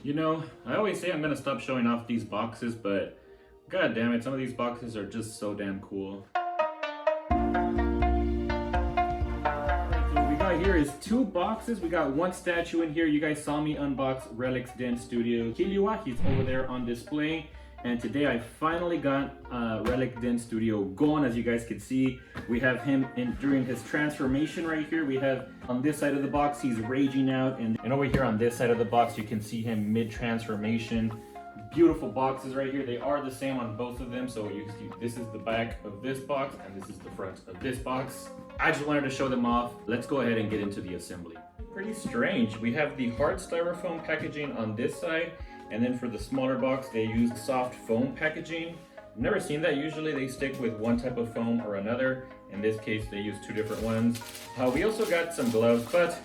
You know, I always say I'm gonna stop showing off these boxes, but god damn it, some of these boxes are just so damn cool. What we got here is 2 boxes. We got 1 statue in here. You guys saw me unbox Relics Den Studio KiJugo. He's over there on display. And today I finally got Relics Den Studio GONS. As you guys can see, we have him during his transformation right here. We have on this side of the box, he's raging out. And over here on this side of the box, you can see him mid-transformation. Beautiful boxes right here. They are the same on both of them. So you see, this is the back of this box and this is the front of this box. I just wanted to show them off. Let's go ahead and get into the assembly. Pretty strange. We have the hard styrofoam packaging on this side. And then for the smaller box, they use soft foam packaging. I've never seen that. Usually they stick with one type of foam or another. In this case, they use 2 different ones. We also got some gloves, but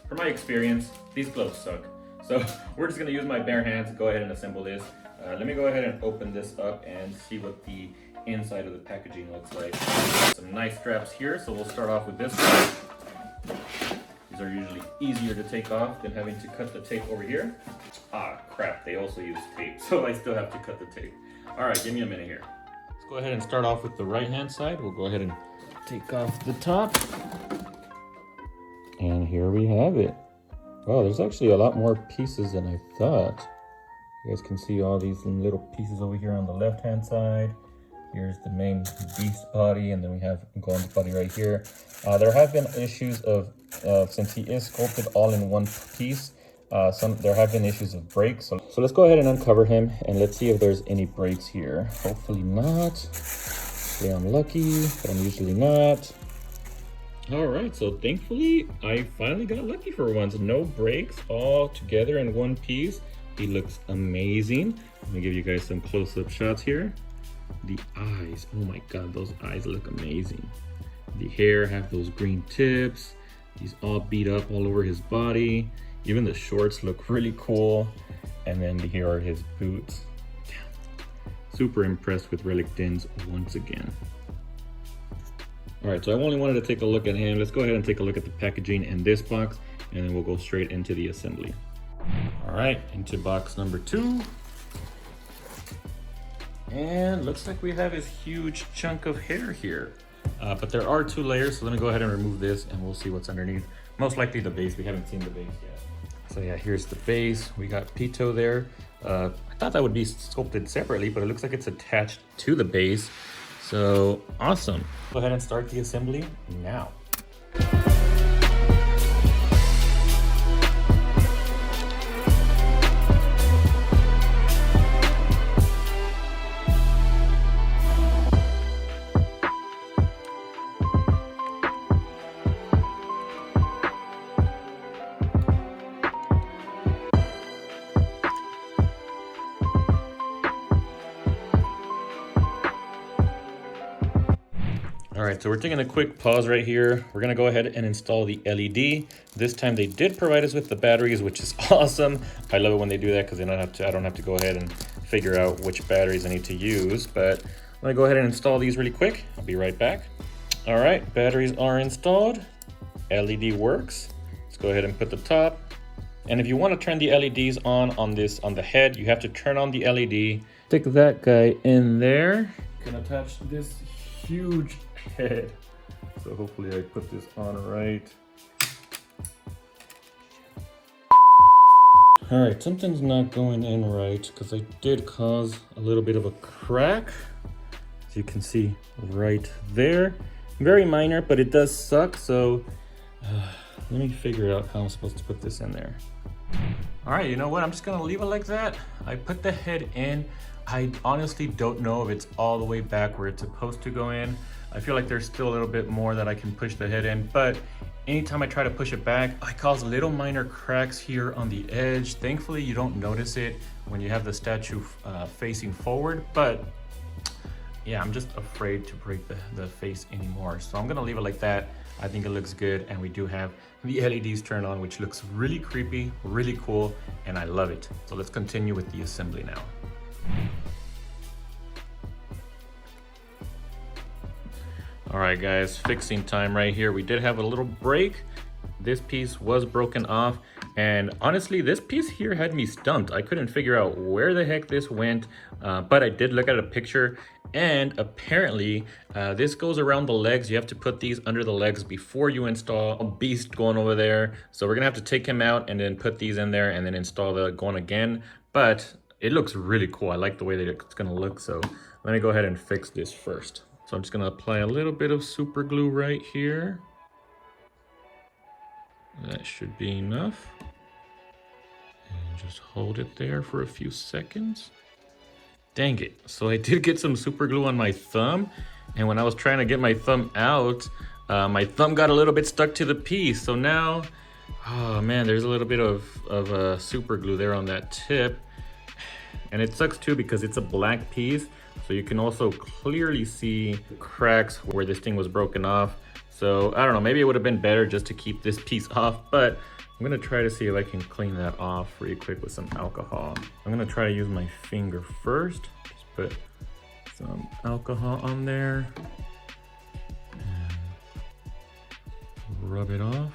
from my experience, these gloves suck. So we're just gonna use my bare hands to go ahead and assemble this. Let me go ahead and open this up and see what the inside of the packaging looks like. Some nice straps here, so we'll start off with this one. These are usually easier to take off than having to cut the tape over here. Ah, crap, they also use tape, so I still have to cut the tape. All right, give me a minute here. Let's go ahead and start off with the right-hand side. We'll go ahead and take off the top. And here we have it. Wow, there's actually a lot more pieces than I thought. You guys can see all these little pieces over here on the left-hand side. Here's the main beast body, and then we have GONS body right here. There have been issues of, since he is sculpted all in one piece, there have been issues of breaks. So let's go ahead and uncover him, and let's see if there's any breaks here. Hopefully not. Hopefully I'm lucky, but I'm usually not. All right, so thankfully, I finally got lucky for once. No breaks, all together in one piece. He looks amazing. Let me give you guys some close-up shots here. The eyes, oh my god, those eyes look amazing. The hair have those green tips. He's all beat up all over his body. Even the shorts look really cool. And then here are his boots. Super impressed with Relics Den's once again. All right, so I only wanted to take a look at him. Let's go ahead and take a look at the packaging in this box, and then we'll go straight into the assembly. All right, into box number 2. And looks like we have his huge chunk of hair here. But there are 2 layers, so let me go ahead and remove this and we'll see what's underneath. Most likely the base. We haven't seen the base yet. So yeah, here's the base. We got Pito there. I thought that would be sculpted separately, but it looks like it's attached to the base. So awesome. Go ahead and start the assembly now. All right, so we're taking a quick pause right here. We're gonna go ahead and install the LED. This time they did provide us with the batteries, which is awesome. I love it when they do that because I don't have to go ahead and figure out which batteries I need to use. But I'm gonna go ahead and install these really quick. I'll be right back. All right, batteries are installed. LED works. Let's go ahead and put the top. And if you want to turn the LEDs on the head, you have to turn on the LED. Stick that guy in there. You can attach this huge head. So hopefully I put this on right. All right, something's not going in right because I did cause a little bit of a crack. As you can see right there. Very minor, but it does suck. So let me figure out how I'm supposed to put this in there. All right, you know what? I'm just gonna leave it like that. I put the head in. I honestly don't know if it's all the way back where it's supposed to go in. I feel like there's still a little bit more that I can push the head in, but anytime I try to push it back, I cause little minor cracks here on the edge. Thankfully, you don't notice it when you have the statue facing forward, but yeah, I'm just afraid to break the face anymore. So I'm gonna leave it like that. I think it looks good, and we do have the LEDs turned on, which looks really creepy, really cool, and I love it. So let's continue with the assembly now. All right, guys, fixing time right here. We did have a little break. This piece was broken off. And honestly, this piece here had me stumped. I couldn't figure out where the heck this went, but I did look at a picture, and apparently this goes around the legs. You have to put these under the legs before you install a beast going over there. So we're gonna have to take him out and then put these in there and then install the Gon again. But it looks really cool. I like the way that it's gonna look. So let me go ahead and fix this first. So I'm just gonna apply a little bit of super glue right here. That should be enough. And just hold it there for a few seconds. Dang it. So I did get some super glue on my thumb, and when I was trying to get my thumb out, my thumb got a little bit stuck to the piece. So now, oh man, there's a little bit of super glue there on that tip. And it sucks too because it's a black piece. So you can also clearly see cracks where this thing was broken off. So I don't know, maybe it would have been better just to keep this piece off, but I'm gonna try to see if I can clean that off really quick with some alcohol. I'm gonna try to use my finger first. Just put some alcohol on there and rub it off.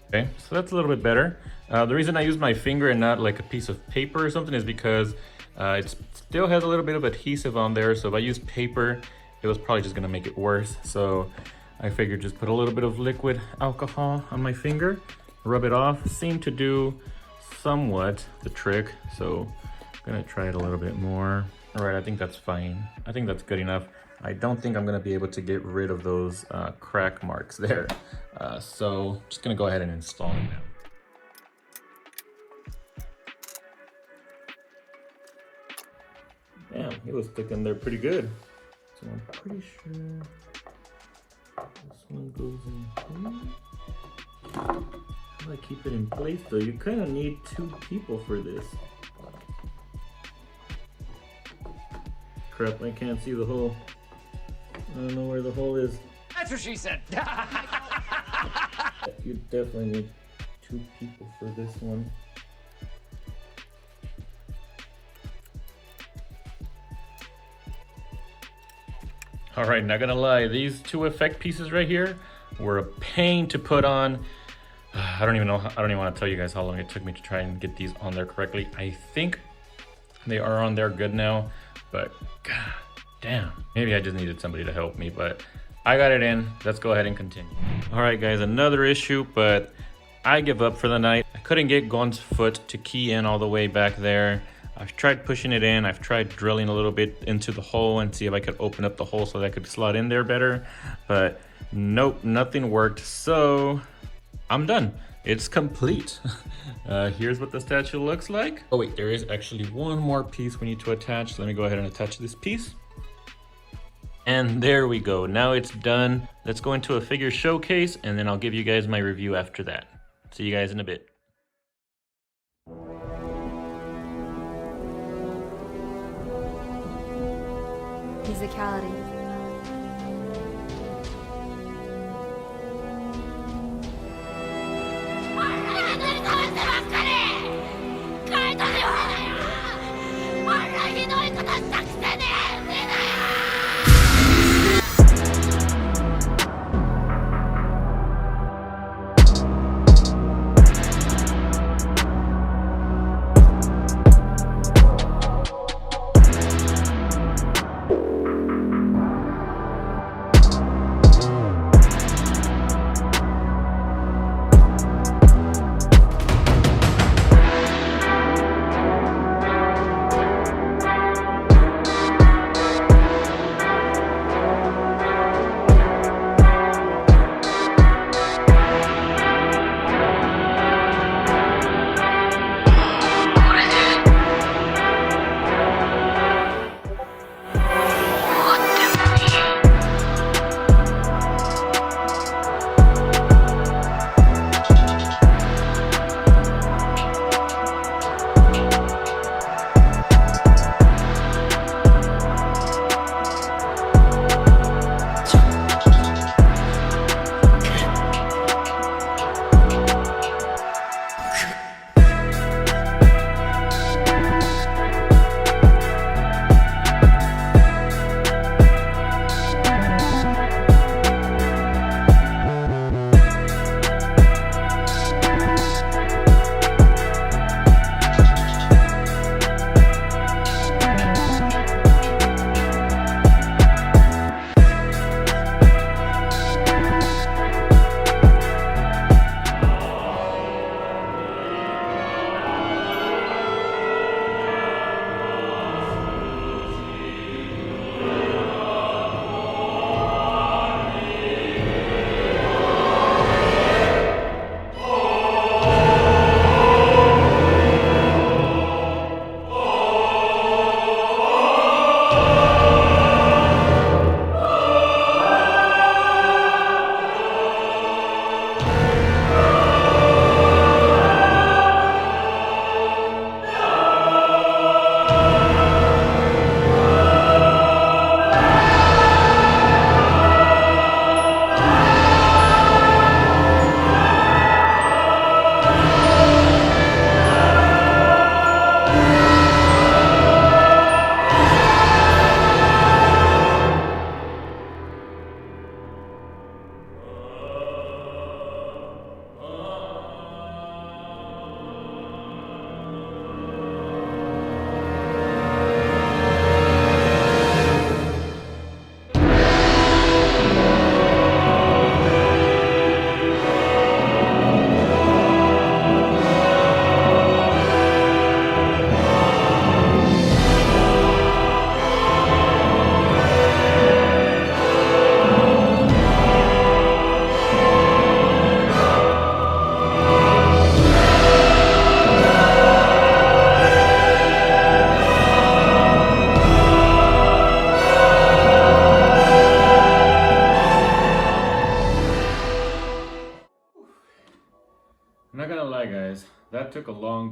Okay, so that's a little bit better. The reason I use my finger and not like a piece of paper or something is because it still has a little bit of adhesive on there. So if I use paper, it was probably just gonna make it worse. So I figured just put a little bit of liquid alcohol on my finger, rub it off. Seemed to do somewhat the trick. So I'm gonna try it a little bit more. All right, I think that's fine. I think that's good enough. I don't think I'm gonna be able to get rid of those crack marks there. So just gonna go ahead and install them now. Damn, it was sticking there pretty good. So I'm pretty sure this one goes in here. How do I keep it in place though? You kind of need 2 people for this. Crap, I can't see the hole. I don't know where the hole is. That's what she said. You definitely need 2 people for this one. All right, not gonna lie, these 2 effect pieces right here were a pain to put on. I don't even want to tell you guys how long it took me to try and get these on there correctly. I think they are on there good now, but god damn, maybe I just needed somebody to help me, but I got it in. Let's go ahead and continue. All right guys, another issue, but I give up for the night. I couldn't get Gon's foot to key in all the way back there. I've tried pushing it in. I've tried drilling a little bit into the hole and see if I could open up the hole so that I could slot in there better. But nope, nothing worked. So I'm done. It's complete. Here's what the statue looks like. Oh wait, there is actually one more piece we need to attach. Let me go ahead and attach this piece. And there we go. Now it's done. Let's go into a figure showcase and then I'll give you guys my review after that. See you guys in a bit. Musicality.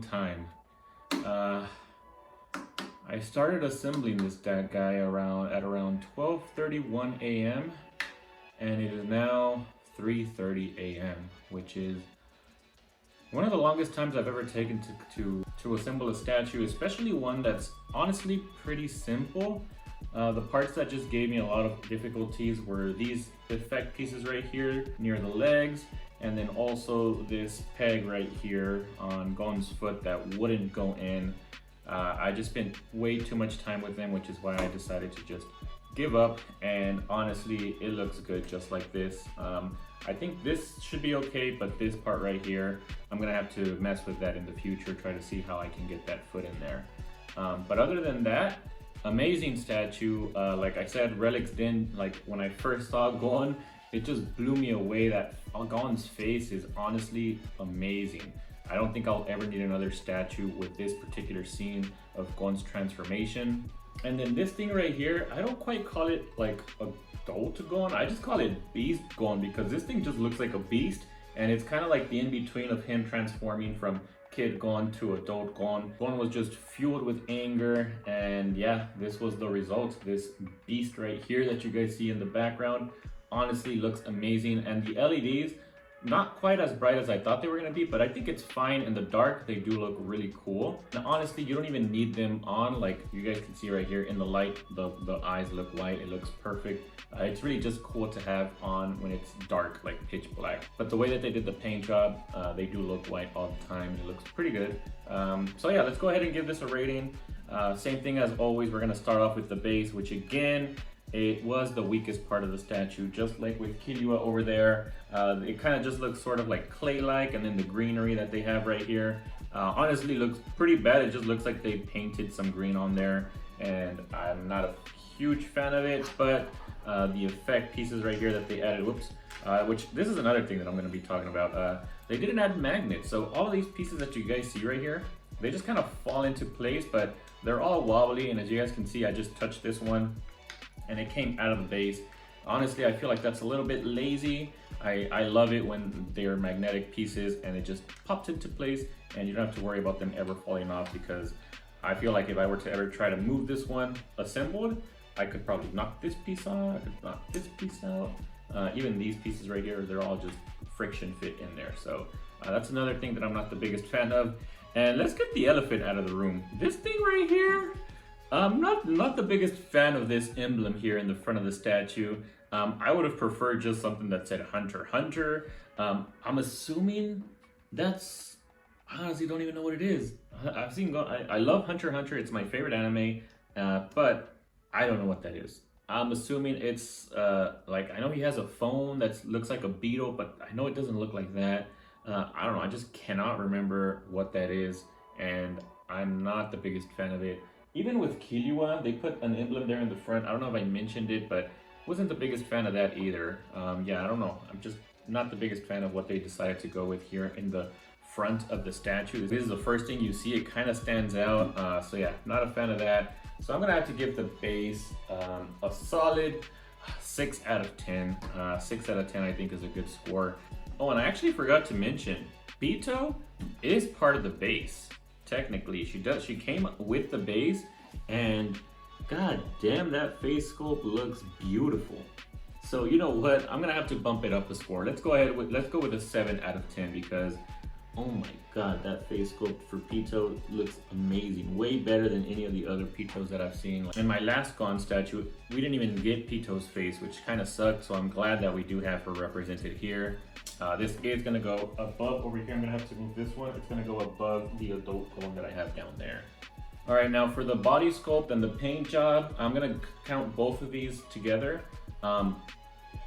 time. I started assembling this guy at around 12:31 a.m. and it is now 3:30 a.m., which is one of the longest times I've ever taken to assemble a statue, especially one that's honestly pretty simple. The parts that just gave me a lot of difficulties were these effect pieces right here near the legs, and then also this peg right here on Gon's foot that wouldn't go in. I just spent way too much time with them, which is why I decided to just give up, and honestly it looks good just like this. I think this should be okay, but this part right here, I'm gonna have to mess with that in the future, try to see how I can get that foot in there. But other than that, amazing statue. Like I said, Relics Den, like when I first saw Gon, it just blew me away. That Gon's face is honestly amazing. I don't think I'll ever need another statue with this particular scene of Gon's transformation. And then this thing right here, I don't quite call it like adult Gon, I just call it beast Gon, because this thing just looks like a beast, and it's kind of like the in-between of him transforming from kid Gon to adult Gon. Gon was just fueled with anger, and yeah, this was the result. This beast right here that you guys see in the background honestly looks amazing, and the LEDs, not quite as bright as I thought they were going to be, but I think it's fine. In the dark, they do look really cool. And honestly, you don't even need them on. Like you guys can see right here in the light, the eyes look white. It looks perfect. It's really just cool to have on when it's dark, like pitch black. But the way that they did the paint job, they do look white all the time. It looks pretty good. So yeah, let's go ahead and give this a rating. Same thing as always, we're going to start off with the base, which again, it was the weakest part of the statue, just like with KiJugo over there. It kind of just looks sort of like clay-like, and then the greenery that they have right here honestly looks pretty bad. It just looks like they painted some green on there, and I'm not a huge fan of it, but the effect pieces right here that they added, which this is another thing that I'm going to be talking about. They didn't add magnets, so all of these pieces that you guys see right here, they just kind of fall into place, but they're all wobbly, and as you guys can see, I just touched this one and it came out of the base. Honestly, I feel like that's a little bit lazy. I love it when they're magnetic pieces and it just pops into place and you don't have to worry about them ever falling off, because I feel like if I were to ever try to move this one assembled, I could probably knock this piece off, I could knock this piece out. Even these pieces right here, they're all just friction fit in there. So that's another thing that I'm not the biggest fan of. And let's get the elephant out of the room. This thing right here, I'm not the biggest fan of this emblem here in the front of the statue. I would have preferred just something that said Hunter Hunter. I'm assuming that's, I honestly don't even know what it is. I've seen, I love Hunter Hunter, it's my favorite anime, but I don't know what that is. I'm assuming it's like, I know he has a phone that looks like a beetle, but I know it doesn't look like that. I don't know, I just cannot remember what that is, and I'm not the biggest fan of it. Even with KiJugo, they put an emblem there in the front. I don't know if I mentioned it, but wasn't the biggest fan of that either. Yeah, I don't know. I'm just not the biggest fan of what they decided to go with here in the front of the statue. This is the first thing you see. It kind of stands out. So yeah, not a fan of that. So I'm gonna have to give the base a solid 6 out of 10. 6 out of 10 I think is a good score. Oh, and I actually forgot to mention, Beto is part of the base. Technically, she came with the base, and god damn, that face sculpt looks beautiful. So you know what, I'm gonna have to bump it up a score. Let's go with a 7 out of 10, because oh my god, that face sculpt for Beto looks amazing. Way better than any of the other Betos that I've seen. In my last Gon statue, we didn't even get Beto's face, which kind of sucked, so I'm glad that we do have her represented here. This is gonna go above over here. I'm gonna have to move this one. It's gonna go above the adult Gon that I have down there. All right, now for the body sculpt and the paint job, I'm gonna count both of these together.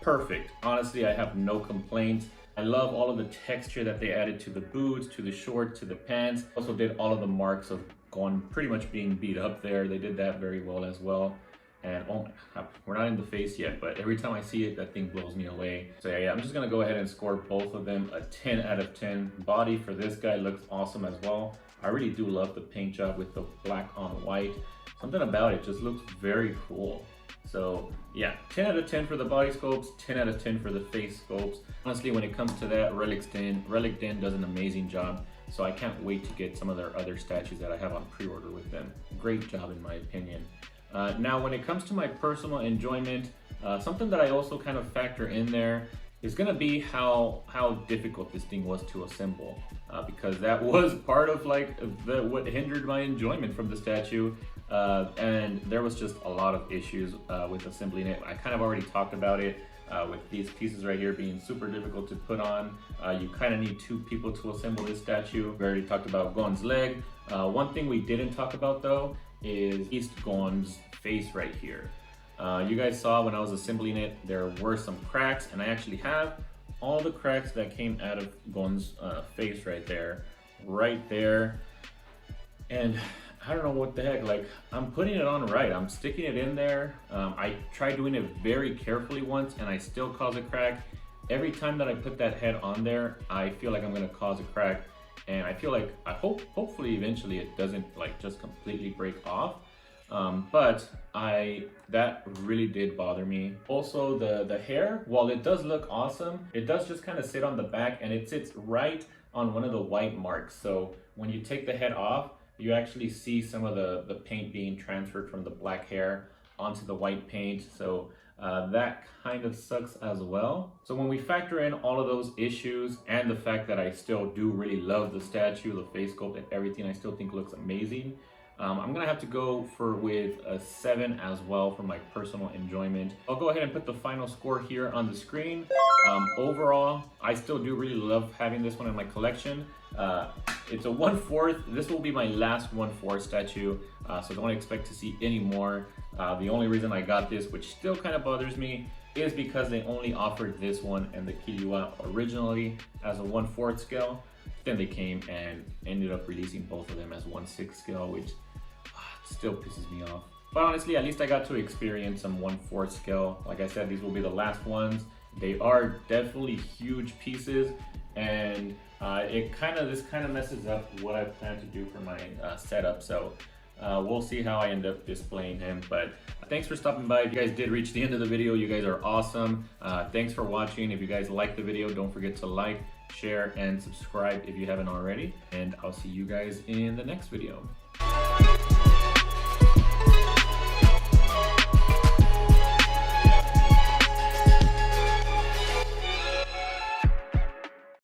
Perfect. Honestly, I have no complaints. I love all of the texture that they added to the boots, to the shorts, to the pants. Also did all of the marks of Gon pretty much being beat up there. They did that very well as well. And oh my god, we're not in the face yet, but every time I see it, that thing blows me away. So yeah, I'm just gonna go ahead and score both of them a 10 out of 10. Body for this guy looks awesome as well. I really do love the paint job with the black on white. Something about it just looks very cool. So yeah, 10 out of 10 for the body sculpts, 10 out of 10 for the face sculpts. Honestly, when it comes to that, Relic Den does an amazing job. So I can't wait to get some of their other statues that I have on pre-order with them. Great job in my opinion. Now when it comes to my personal enjoyment, something that I also kind of factor in there is gonna be how difficult this thing was to assemble, because that was part of like what hindered my enjoyment from the statue, and there was just a lot of issues with assembling it. I kind of already talked about it with these pieces right here being super difficult to put on. You kind of need 2 people to assemble this statue. We already talked about Gon's leg. One thing we didn't talk about though is Gon's face right here. You guys saw when I was assembling it, there were some cracks, and I actually have all the cracks that came out of Gon's face right there. And I don't know what the heck, like I'm putting it on right. I'm sticking it in there. I tried doing it very carefully once and I still cause a crack. Every time that I put that head on there, I feel like I'm gonna cause a crack. And I feel like, hopefully eventually it doesn't like just completely break off. But that really did bother me. Also the hair, while it does look awesome, it does just kind of sit on the back and it sits right on one of the white marks. So when you take the head off, you actually see some of the paint being transferred from the black hair onto the white paint. So that kind of sucks as well. So when we factor in all of those issues and the fact that I still do really love the statue, the face sculpt and everything, I still think looks amazing. I'm gonna have to go with a 7 as well for my personal enjoyment. I'll go ahead and put the final score here on the screen. Overall, I still do really love having this one in my collection. It's a 1/4. This will be my last 1/4 statue, so don't expect to see any more. The only reason I got this, which still kind of bothers me, is because they only offered this one and the KiJugo originally as a 1/4 scale. Then they came and ended up releasing both of them as 1/6 scale, which still pisses me off. But honestly, at least I got to experience some 1/4 scale. Like I said, these will be the last ones. They are definitely huge pieces, and this kind of messes up what I plan to do for my setup. So we'll see how I end up displaying him. But thanks for stopping by. If you guys did reach the end of the video, you guys are awesome. Thanks for watching. If you guys liked the video, don't forget to like, share, and subscribe if you haven't already. And I'll see you guys in the next video.